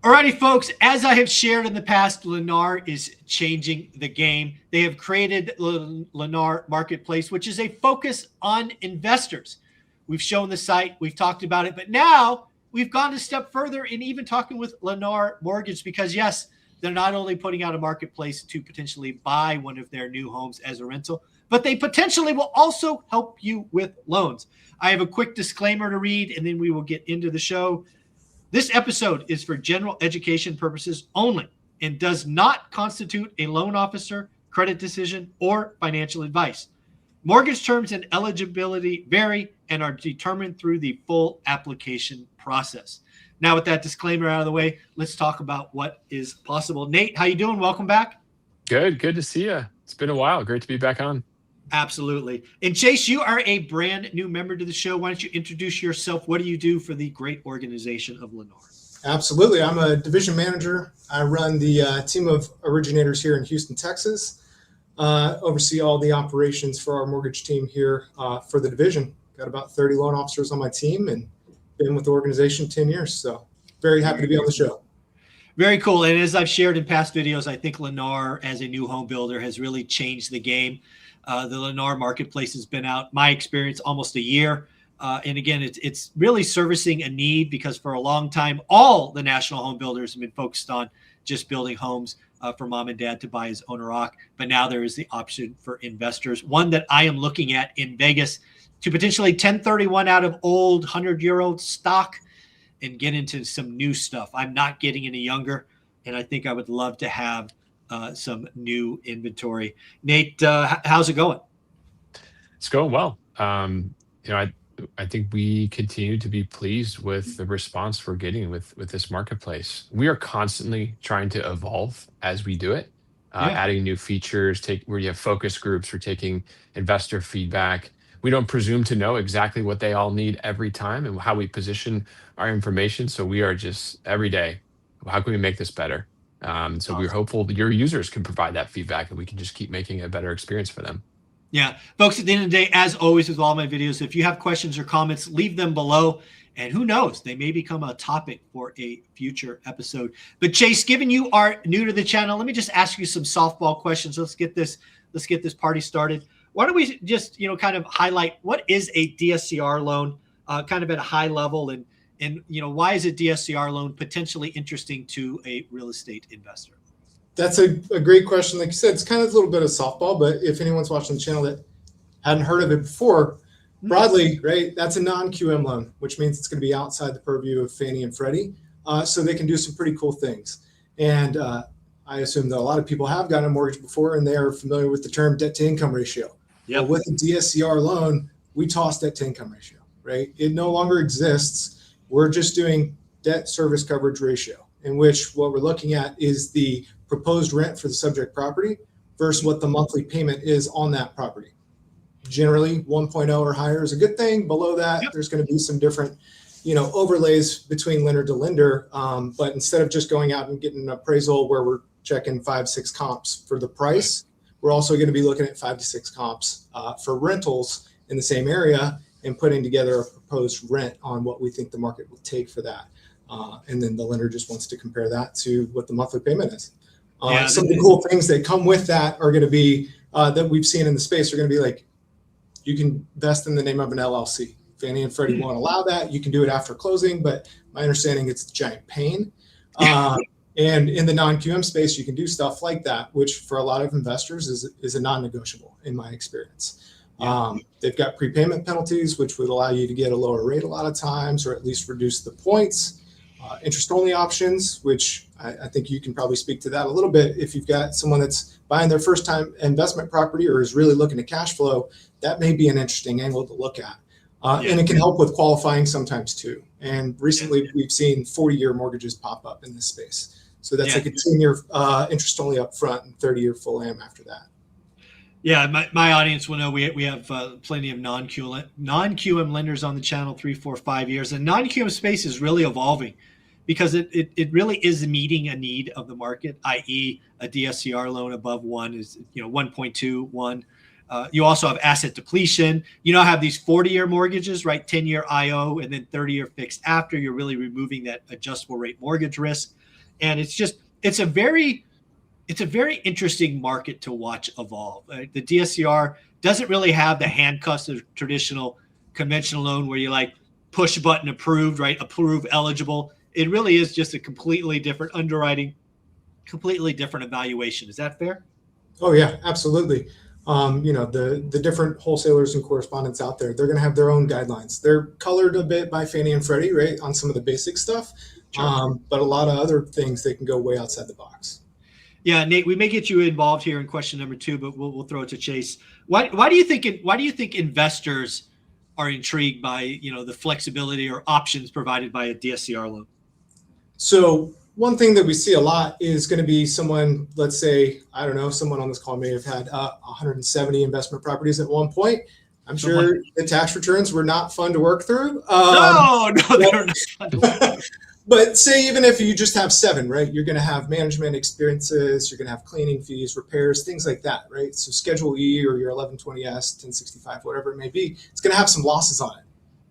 Alrighty, folks, as I have shared in the past, Lennar is changing the game. They have created Lennar Marketplace, which is a focus on investors. We've shown the site, we've talked about it, but now we've gone a step further in even talking with Lennar Mortgage because, yes, they're not only putting out a marketplace to potentially buy one of their new homes as a rental, but they potentially will also help you with loans. I have a quick disclaimer to read, and then we will get into the show. This episode is for general education purposes only and does not constitute a loan officer, credit decision, or financial advice. Mortgage terms and eligibility vary and are determined through the full application process. Now, with that disclaimer out of the way, let's talk about what is possible. Nate, how you doing? Welcome back. Good to see you. It's been a while. Great to be back on. Absolutely. And Chase, you are a brand new member to the show. Why don't you introduce yourself? What do you do for the great organization of Lennar? Absolutely. I'm a division manager. I run the team of originators here in Houston, Texas. Oversee all the operations for our mortgage team here for the division. Got about 30 loan officers on my team and been with the organization 10 years. So very happy to be on the show. Very cool. And as I've shared in past videos, I think Lennar as a new home builder has really changed the game. The Lennar Marketplace has been out, my experience, almost a year. And again, it's really servicing a need because for a long time, all the national home builders have been focused on just building homes for mom and dad to buy as owner-occ. But now there is the option for investors, one that I am looking at in Vegas to potentially 1031 out of old 100-year-old stock and get into some new stuff. I'm not getting any younger, and I think I would love to have some new inventory. Nate, how's it going? It's going well. I think we continue to be pleased with the response we're getting with this marketplace. We are constantly trying to evolve as we do it, adding new features, where you have focus groups, we're taking investor feedback. We don't presume to know exactly what they all need every time and how we position our information. So we are just every day, how can we make this better? So we're hopeful that your users can provide that feedback and we can just keep making a better experience for them. Yeah, folks, at the end of the day, as always with all my videos, if you have questions or comments, leave them below. And who knows, they may become a topic for a future episode. But Chase, given you are new to the channel, let me just ask you some softball questions. Let's get this party started. Why don't we just, kind of highlight what is a DSCR loan, kind of at a high level, and why is a DSCR loan potentially interesting to a real estate investor? That's a great question. Like you said, it's kind of a little bit of softball, but if anyone's watching the channel that hadn't heard of it before, broadly, right, that's a non-QM loan, which means it's going to be outside the purview of Fannie and Freddie, so they can do some pretty cool things. And I assume that a lot of people have gotten a mortgage before, and they are familiar with the term debt-to-income ratio. Well, with a DSCR loan, we toss debt-to-income ratio, right? It no longer exists. We're just doing debt service coverage ratio, in which what we're looking at is the proposed rent for the subject property versus what the monthly payment is on that property. Generally, 1.0 or higher is a good thing. Below that, there's going to be some different, overlays between lender to lender. But instead of just going out and getting an appraisal where we're checking 5-6 comps for the price, we're also going to be looking at 5 to 6 comps for rentals in the same area and putting together a proposed rent on what we think the market will take for that. And then the lender just wants to compare that to what the monthly payment is. Some of the cool things that come with that are going to be that we've seen in the space are going to be like, you can invest in the name of an LLC. Fannie and Freddie won't allow that. You can do it after closing, but my understanding it's a giant pain. And in the non-QM space, you can do stuff like that, which for a lot of investors is a non-negotiable in my experience. They've got prepayment penalties, which would allow you to get a lower rate a lot of times, or at least reduce the points. Interest-only options, which I think you can probably speak to that a little bit. If you've got someone that's buying their first-time investment property or is really looking to cash flow, that may be an interesting angle to look at. And it can help with qualifying sometimes too. And recently we've seen 40-year mortgages pop up in this space. So that's like a 10-year interest-only up front and 30-year full AM after that. Yeah, my audience will know we have plenty of non-QM lenders on the channel, 3, 4, 5 years. And non-QM space is really evolving because it really is meeting a need of the market, i.e. a DSCR loan above 1 is 1.2, 1. You also have asset depletion. You now have these 40-year mortgages, right? 10-year IO and then 30-year fixed after. You're really removing that adjustable rate mortgage risk. And it's a very interesting market to watch evolve. The DSCR doesn't really have the handcuffs of traditional conventional loan where you like push button approved, right? Approve eligible. It really is just a completely different underwriting, completely different evaluation. Is that fair? Oh yeah, absolutely. The different wholesalers and correspondents out there, they're going to have their own guidelines. They're colored a bit by Fannie and Freddie, right, on some of the basic stuff. Sure. But a lot of other things, they can go way outside the box. Yeah, Nate, we may get you involved here in question number 2, but we'll throw it to Chase. Why do you think investors are intrigued by the flexibility or options provided by a DSCR loan? So one thing that we see a lot is going to be someone, let's say, I don't know, someone on this call may have had 170 investment properties at one point. I'm sure the tax returns were not fun to work through. No, they're not fun to work through. But say even if you just have 7, right, you're going to have management expenses, you're going to have cleaning fees, repairs, things like that, right? So Schedule E or your 1120S, 1065, whatever it may be, it's going to have some losses on it.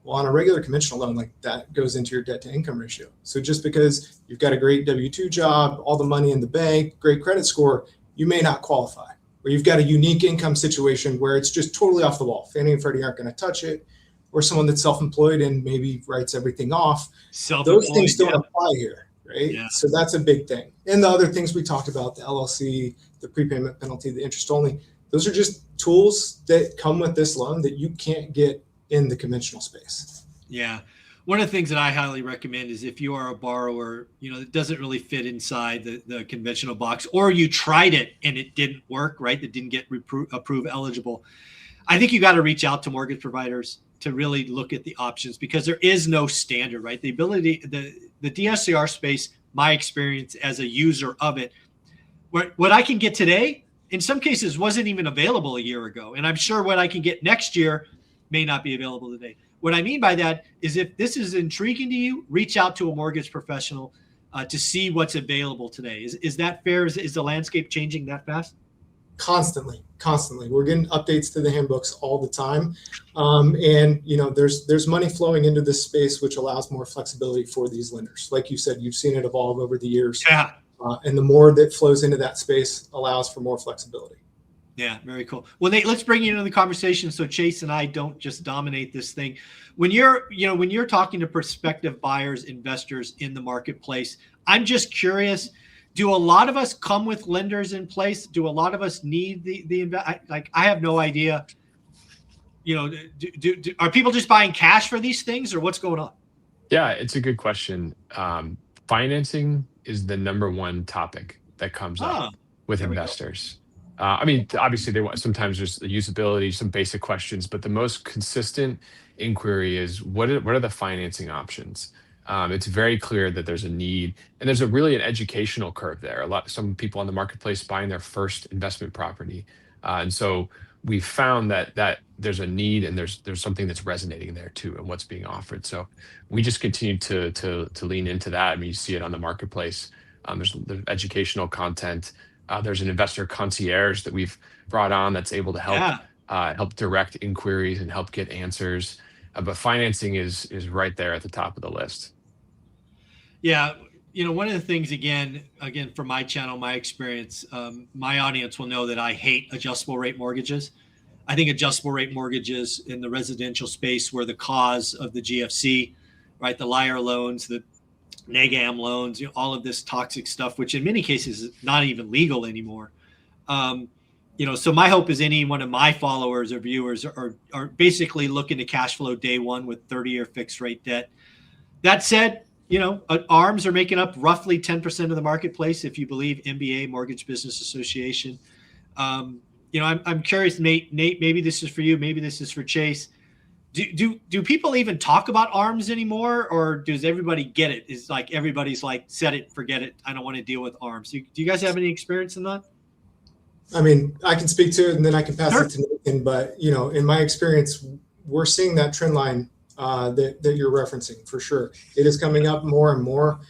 Well, on a regular conventional loan, like that goes into your debt to income ratio. So just because you've got a great W-2 job, all the money in the bank, great credit score, you may not qualify. Or you've got a unique income situation where it's just totally off the wall. Fannie and Freddie aren't going to touch it. Or someone that's self-employed and maybe writes everything off. Those things don't apply here, right? Yeah. So that's a big thing. And the other things we talked about, the LLC, the prepayment penalty, the interest only, those are just tools that come with this loan that you can't get in the conventional space. Yeah. One of the things that I highly recommend is if you are a borrower, that doesn't really fit inside the conventional box, or you tried it and it didn't work, right? That didn't get approved eligible. I think you got to reach out to mortgage providers to really look at the options, because there is no standard, right? The ability, the DSCR space, my experience as a user of it, what I can get today, in some cases wasn't even available a year ago. And I'm sure what I can get next year may not be available today. What I mean by that is if this is intriguing to you, reach out to a mortgage professional to see what's available today. Is that fair? Is the landscape changing that fast? Constantly. We're getting updates to the handbooks all the time. And there's money flowing into this space, which allows more flexibility for these lenders. Like you said, you've seen it evolve over the years. Yeah. And the more that flows into that space allows for more flexibility. Yeah, very cool. Well, Nate, let's bring you into the conversation so Chase and I don't just dominate this thing. When you're talking to prospective buyers, investors in the marketplace, I'm just curious, do a lot of us come with lenders in place? Do a lot of us need I have no idea. Are people just buying cash for these things, or what's going on? Yeah, it's a good question. Financing is the #1 topic that comes up with investors. Obviously sometimes there's the usability, some basic questions, but the most consistent inquiry is what are the financing options? It's very clear that there's a need, and there's really an educational curve there. Some people on the marketplace buying their first investment property, and so we found that there's a need, and there's something that's resonating there too, and what's being offered. So we just continue to lean into that. You see it on the marketplace. There's educational content. There's an investor concierge that we've brought on that's able to help direct inquiries and help get answers. But financing is right there at the top of the list. Yeah. One of the things, again, for my channel, my experience, my audience will know that I hate adjustable rate mortgages. I think adjustable rate mortgages in the residential space were the cause of the GFC, right? The liar loans, the NAGAM loans, all of this toxic stuff, which in many cases is not even legal anymore. So my hope is any one of my followers or viewers are basically looking to cash flow day one with 30-year fixed rate debt. That said, ARMs are making up roughly 10% of the marketplace, if you believe MBA, Mortgage Business Association. I'm curious, Nate, maybe this is for you, maybe this is for Chase. Do people even talk about ARMs anymore, or does everybody get it? Is like everybody's like, set it, forget it, I don't want to deal with ARMs. Do you guys have any experience in that? I can speak to it and then I can pass it to Nathan. But in my experience, we're seeing that trend line that you're referencing for sure. It is coming up more and more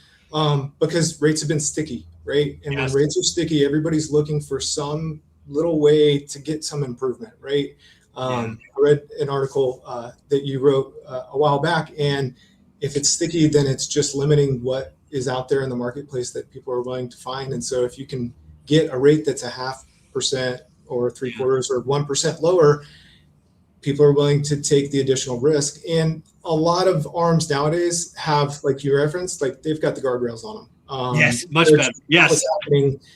because rates have been sticky, right? And when rates are sticky, everybody's looking for some little way to get some improvement, right? I read an article that you wrote a while back, and if it's sticky, then it's just limiting what is out there in the marketplace that people are willing to find. And so if you can get a rate that's 0.5% or 0.75% or 1% lower, people are willing to take the additional risk. And a lot of ARMs nowadays have, like you referenced, like they've got the guardrails on them. Yes, much better. Yes,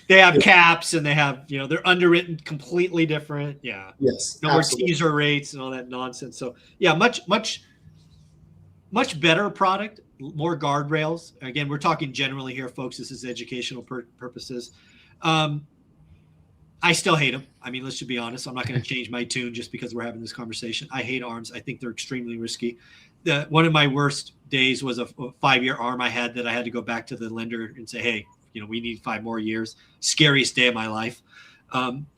they have caps and they have, they're underwritten completely different. Yeah. Yes. No more teaser rates and all that nonsense. So yeah, much better product, more guardrails. Again, we're talking generally here, folks. This is educational purposes. I still hate them. I mean, let's just be honest. I'm not going to change my tune just because we're having this conversation. I hate ARMs. I think they're extremely risky. One of my worst days was a 5-year ARM I had that I had to go back to the lender and say, hey, we need 5 more years. Scariest day of my life.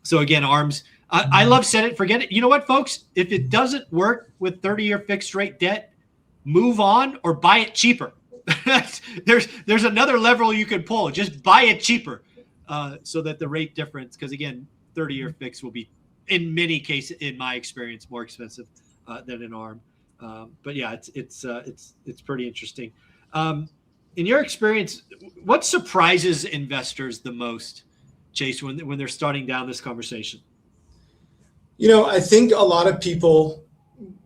So again, ARMs, I love set it, forget it. You know what, folks? If it doesn't work with 30-year fixed rate debt, move on or buy it cheaper. There's another level you could pull. Just buy it cheaper. So that the rate difference, because again, 30-year fix will be, in many cases, in my experience, more expensive than an ARM. But yeah, it's pretty interesting. In your experience, what surprises investors the most, Chase, when they're starting down this conversation? I think a lot of people,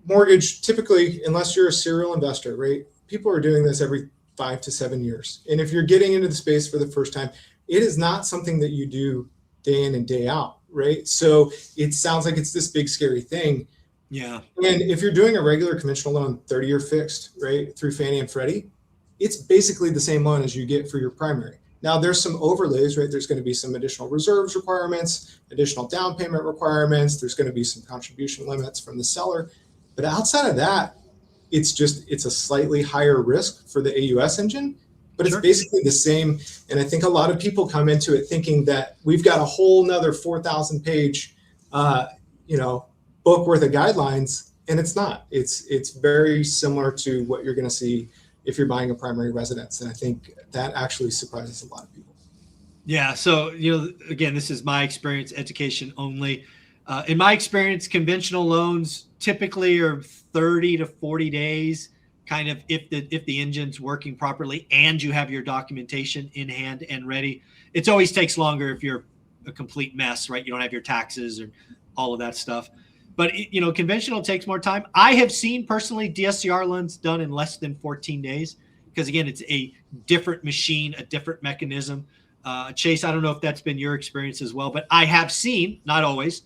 mortgage, typically, unless you're a serial investor, right? People are doing this every 5 to 7 years. And if you're getting into the space for the first time, it is not something that you do day in and day out, right? So it sounds like it's this big, scary thing. Yeah. And if you're doing a regular conventional loan, 30-year fixed, right, through Fannie and Freddie, it's basically the same loan as you get for your primary. Now, there's some overlays, right? There's going to be some additional reserves requirements, additional down payment requirements. There's going to be some contribution limits from the seller. But outside of that, it's a slightly higher risk for the AUS engine. But it's basically the same. And I think a lot of people come into it thinking that we've got a whole nother 4,000 page, book worth of guidelines. And it's not. It's very similar to what you're going to see if you're buying a primary residence. And I think that actually surprises a lot of people. Yeah. So, again, this is my experience, education only. In my experience, conventional loans typically are 30 to 40 days. Kind of if the engine's working properly and you have your documentation in hand and ready. It always takes longer if you're a complete mess, right? You don't have your taxes or all of that stuff. But conventional takes more time. I have seen personally DSCR loans done in less than 14 days because again, it's a different machine, a different mechanism. Chase, I don't know if that's been your experience as well, but I have seen, not always,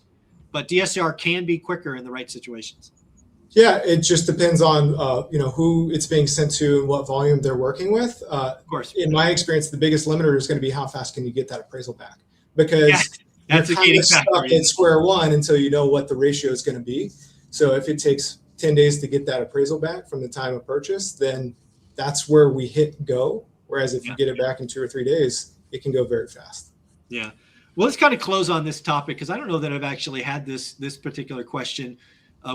but DSCR can be quicker in the right situations. Yeah, it just depends on who it's being sent to and what volume they're working with. Of course. In my experience, the biggest limiter is going to be how fast can you get that appraisal back, because that's you're kind of stuck at square one until you know what the ratio is going to be. So if it takes 10 days to get that appraisal back from the time of purchase, then that's where we hit go. Whereas if you get it back in 2 or 3 days, it can go very fast. Yeah. Well, let's kind of close on this topic because I don't know that I've actually had this particular question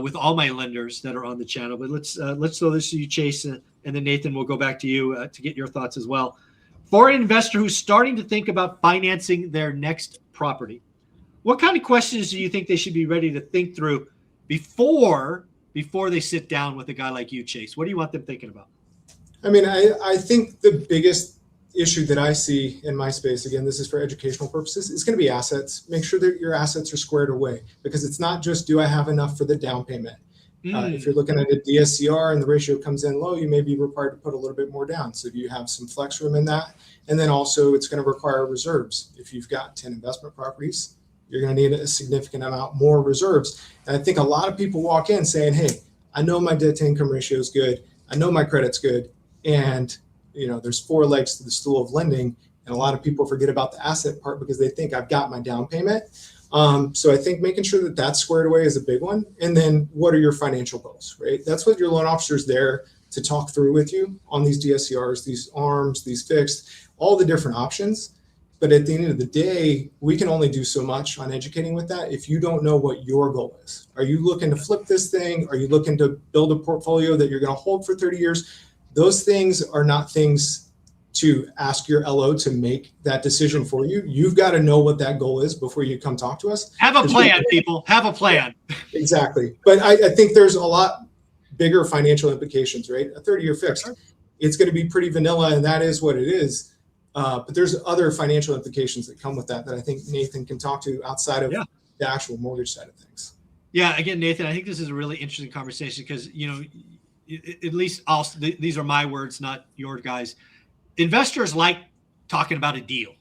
with all my lenders that are on the channel, but let's throw this to you, Chase, and then Nathan, we'll go back to you to get your thoughts as well. For an investor who's starting to think about financing their next property, what kind of questions do you think they should be ready to think through before they sit down with a guy like you, Chase? What do you want them thinking about? I mean, I think the biggest issue that I see in my space, again, this is for educational purposes, is going to be assets. Make sure that your assets are squared away, because it's not just, do I have enough for the down payment? If you're looking at a DSCR and the ratio comes in low, you may be required to put a little bit more down. So do you have some flex room in that? And then also it's going to require reserves. If you've got 10 investment properties, you're going to need a significant amount more reserves. And I think a lot of people walk in saying, hey, I know my debt to income ratio is good. I know my credit's good. And there's 4 legs to the stool of lending, and a lot of people forget about the asset part because they think I've got my down payment. So I think making sure that that's squared away is a big one. And then what are your financial goals, right? That's what your loan officer is there to talk through with you on these DSCRs, these ARMs, these fixed, all the different options. But at the end of the day, we can only do so much on educating with that if you don't know what your goal is. Are you looking to flip this thing? Are you looking to build a portfolio that you're going to hold for 30 years? Those things are not things to ask your LO to make that decision for you. You've got to know what that goal is before you come talk to us. Have a plan, people. Have a plan. Exactly. But I think there's a lot bigger financial implications, right? A 30-year fix. it's going to be pretty vanilla, and that is what it is. But there's other financial implications that come with that I think Nathan can talk to outside of the actual mortgage side of things. Yeah, again, Nathan, I think this is a really interesting conversation because, at least these are my words, not your guys. Investors like talking about a deal,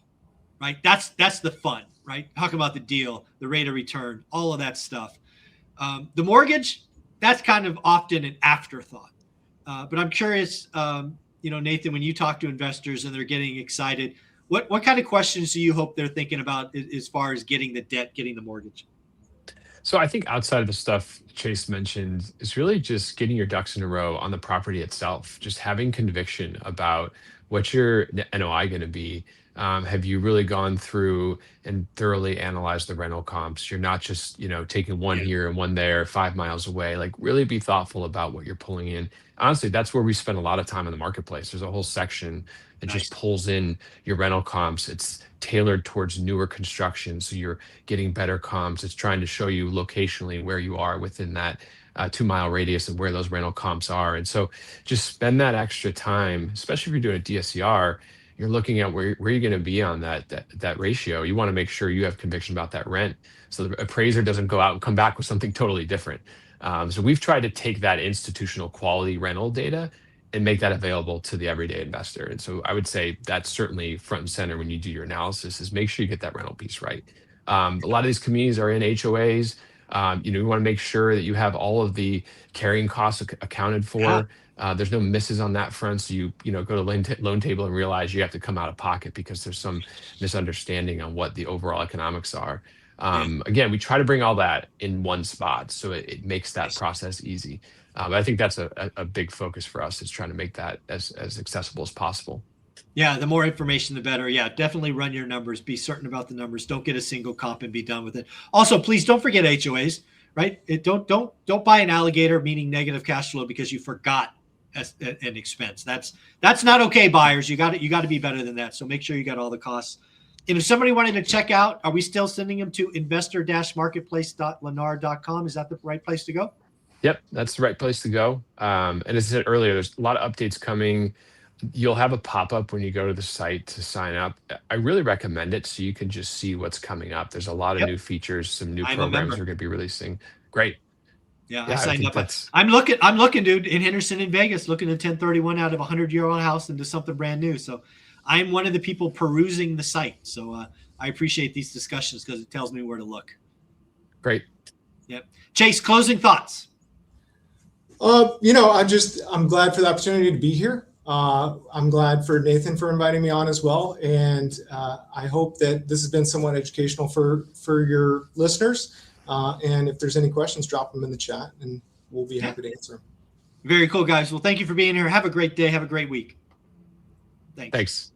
right? That's the fun, right? Talking about the deal, the rate of return, all of that stuff. The mortgage, that's kind of often an afterthought. But I'm curious, Nathan, when you talk to investors and they're getting excited, what kind of questions do you hope they're thinking about as far as getting the debt, getting the mortgage? So I think outside of the stuff Chase mentioned, it's really just getting your ducks in a row on the property itself, just having conviction about what's your NOI going to be. Have you really gone through and thoroughly analyzed the rental comps? You're not just, taking one here and one there, 5 miles away. Like, really be thoughtful about what you're pulling in. Honestly, that's where we spend a lot of time in the marketplace. There's a whole section that just pulls in your rental comps. It's tailored towards newer construction, so you're getting better comps. It's trying to show you locationally where you are within that 2-mile radius of where those rental comps are. And so just spend that extra time, especially if you're doing a DSCR. You're looking at where you're going to be on that ratio. You want to make sure you have conviction about that rent, so the appraiser doesn't go out and come back with something totally different. So we've tried to take that institutional quality rental data and make that available to the everyday investor. And so I would say that's certainly front and center when you do your analysis, is make sure you get that rental piece right. A lot of these communities are in HOAs. You want to make sure that you have all of the carrying costs accounted for. There's no misses on that front. So you go to loan table and realize you have to come out of pocket because there's some misunderstanding on what the overall economics are. Again, we try to bring all that in one spot, so it makes that process easy. But I think that's a big focus for us, is trying to make that as accessible as possible. Yeah, the more information, the better. Yeah, definitely run your numbers. Be certain about the numbers. Don't get a single comp and be done with it. Also, please don't forget HOAs, right? Don't buy an alligator, meaning negative cash flow, because you forgot an expense. That's not okay, buyers. You got to be better than that. So make sure you got all the costs. And if somebody wanted to check out, are we still sending them to investor-marketplace.lennar.com? Is that the right place to go? Yep, that's the right place to go. And as I said earlier, there's a lot of updates coming. You'll have a pop-up when you go to the site to sign up. I really recommend it so you can just see what's coming up. There's a lot of new features, some new programs we're going to be releasing. Great. Yeah, I signed up. I'm looking, dude, in Henderson in Vegas, looking at 1031 out of a 100-year-old house into something brand new. So I'm one of the people perusing the site. So I appreciate these discussions because it tells me where to look. Great. Yep. Chase, closing thoughts. I'm glad for the opportunity to be here. I'm glad for Nathan for inviting me on as well. And I hope that this has been somewhat educational for your listeners. And if there's any questions, drop them in the chat and we'll be happy to answer them. Very cool, guys. Well, thank you for being here. Have a great day. Have a great week. Thanks.